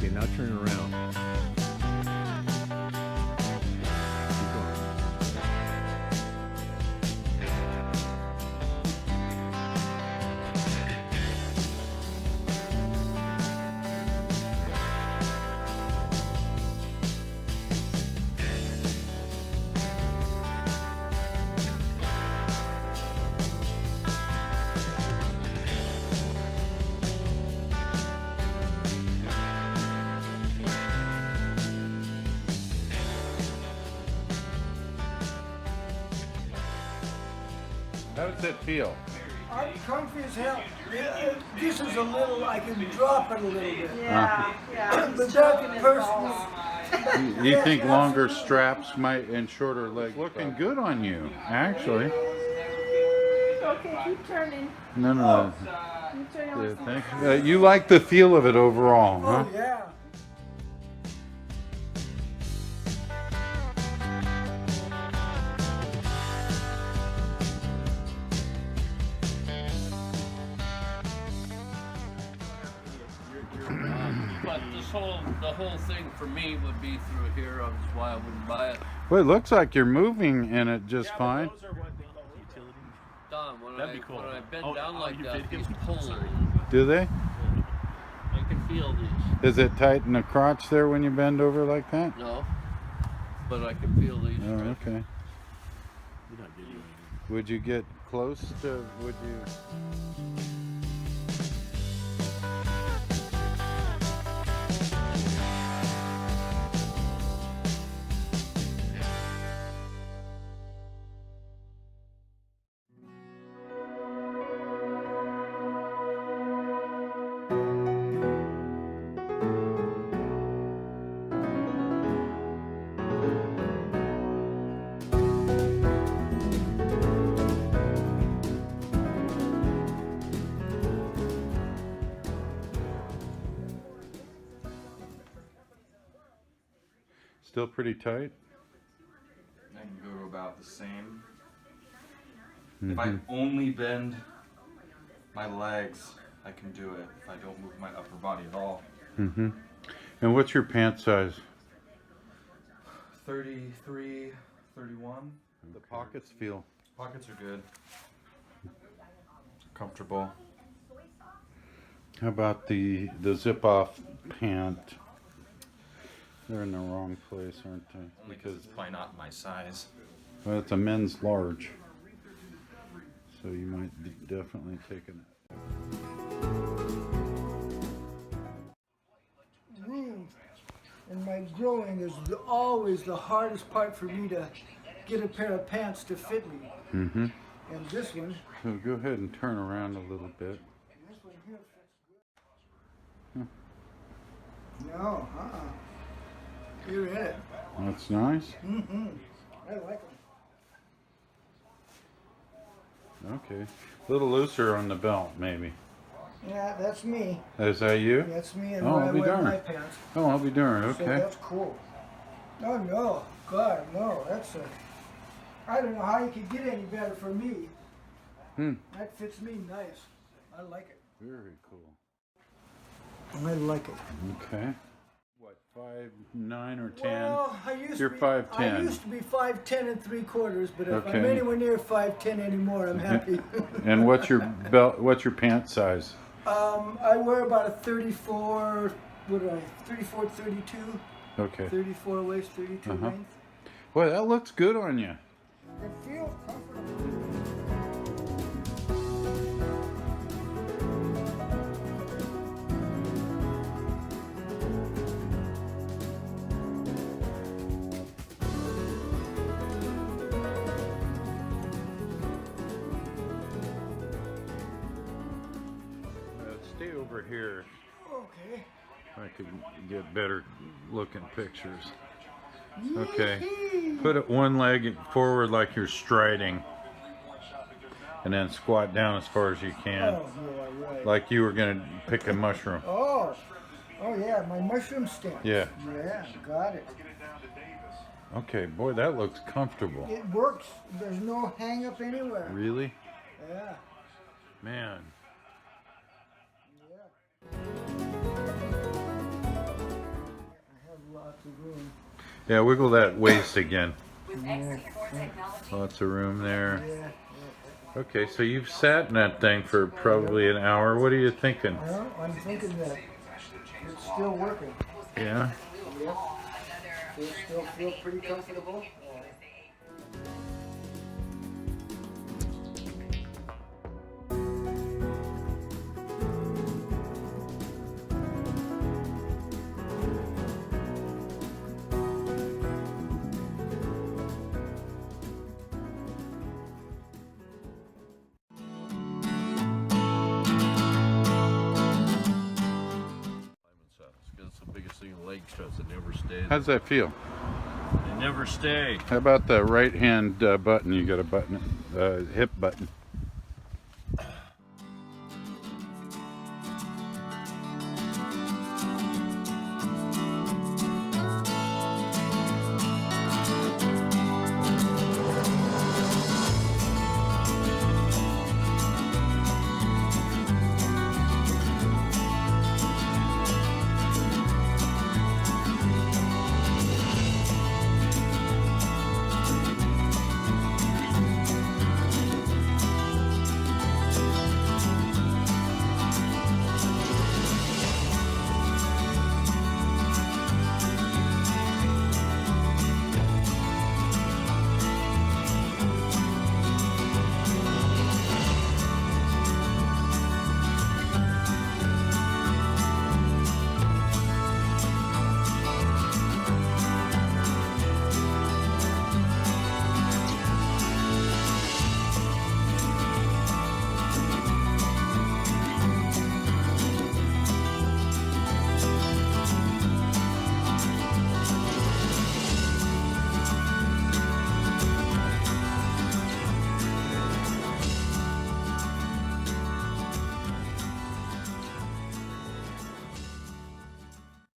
Okay, now turn it around. Keep going. How does it feel? I'm comfy as hell. This is a little, I can drop it a little bit. Yeah, yeah. But that personal, You think longer straps might and shorter legs? Looking good on you, actually. Okay, keep turning. No. Keep turning. Yeah, thank you. You like the feel of it overall, huh? oh yeah. But the whole thing for me would be through here. That's why I wouldn't buy it. Well, it looks like you're moving in it just fine. Those are what they call utility. Don, when That'd be cool. when I bend Oh, down oh, like you that, did these get- pull. sorry. Do they? I can feel these. Is it tight in the crotch there when you bend over like that? No, but I can feel these. Oh, stretch. okay. You're not getting anything. Would you get close to, would you? Still pretty tight? I can go to about the same. If I only bend my legs, I can do it. If I don't move my upper body at all. Mm-hmm. And what's your pant size? 33, 31. The pockets feel. Pockets are good. Comfortable. How about the zip-off pant? They're in the wrong place, aren't they? Only because it's probably not my size. Well, it's a men's large, so you might be definitely taking it. Room and my growing is always the hardest part for me to get a pair of pants to fit me. Mm-hmm. And this one, So go ahead and turn around a little bit. this one here fits good. No, You're in it. That's nice. Mm-hmm. I like them. Okay. A little looser on the belt, maybe. Yeah, that's me. Is that you? That's me and Oh, when I I'll be wear darned. my pants. Oh, I'll be darned. So Okay. that's cool. Oh no, God, no, that's a. I don't know how you could get any better for me. That fits me nice. I like it. Very cool. I like it. Okay. What, 5'9" or 10? Well, I used You're to be, 5'10". I used to be 5'10" and 3/4, but if I'm Okay. anywhere near 5'10" anymore, I'm happy. And what's your belt? What's your pant size? I wear about a 34. What do I? 34, 32. Okay. 34 waist, 32 length. Boy, that looks good on you. It feels comfortable. Stay over here. Okay. I could get better looking pictures. Okay. Put it one leg forward like you're striding. And then squat down as far as you can. Oh, yeah, right. Like you were going to pick a mushroom. Oh yeah, my mushroom stand. Yeah. Yeah, got it. Okay, boy, that looks comfortable. It works. There's no hang up anywhere. Really? Yeah. Man. Yeah. Yeah, wiggle that waist again. Yeah. Lots of room there. Yeah. Okay, so you've sat in that thing for probably an hour. What are you thinking? Well, I'm thinking that it's still working. Yeah? Yep. Still feel pretty comfortable. It's the biggest thing in leg stress. It never stays. How's that feel? They never stay. How about the right hand button? You got a button, hip button.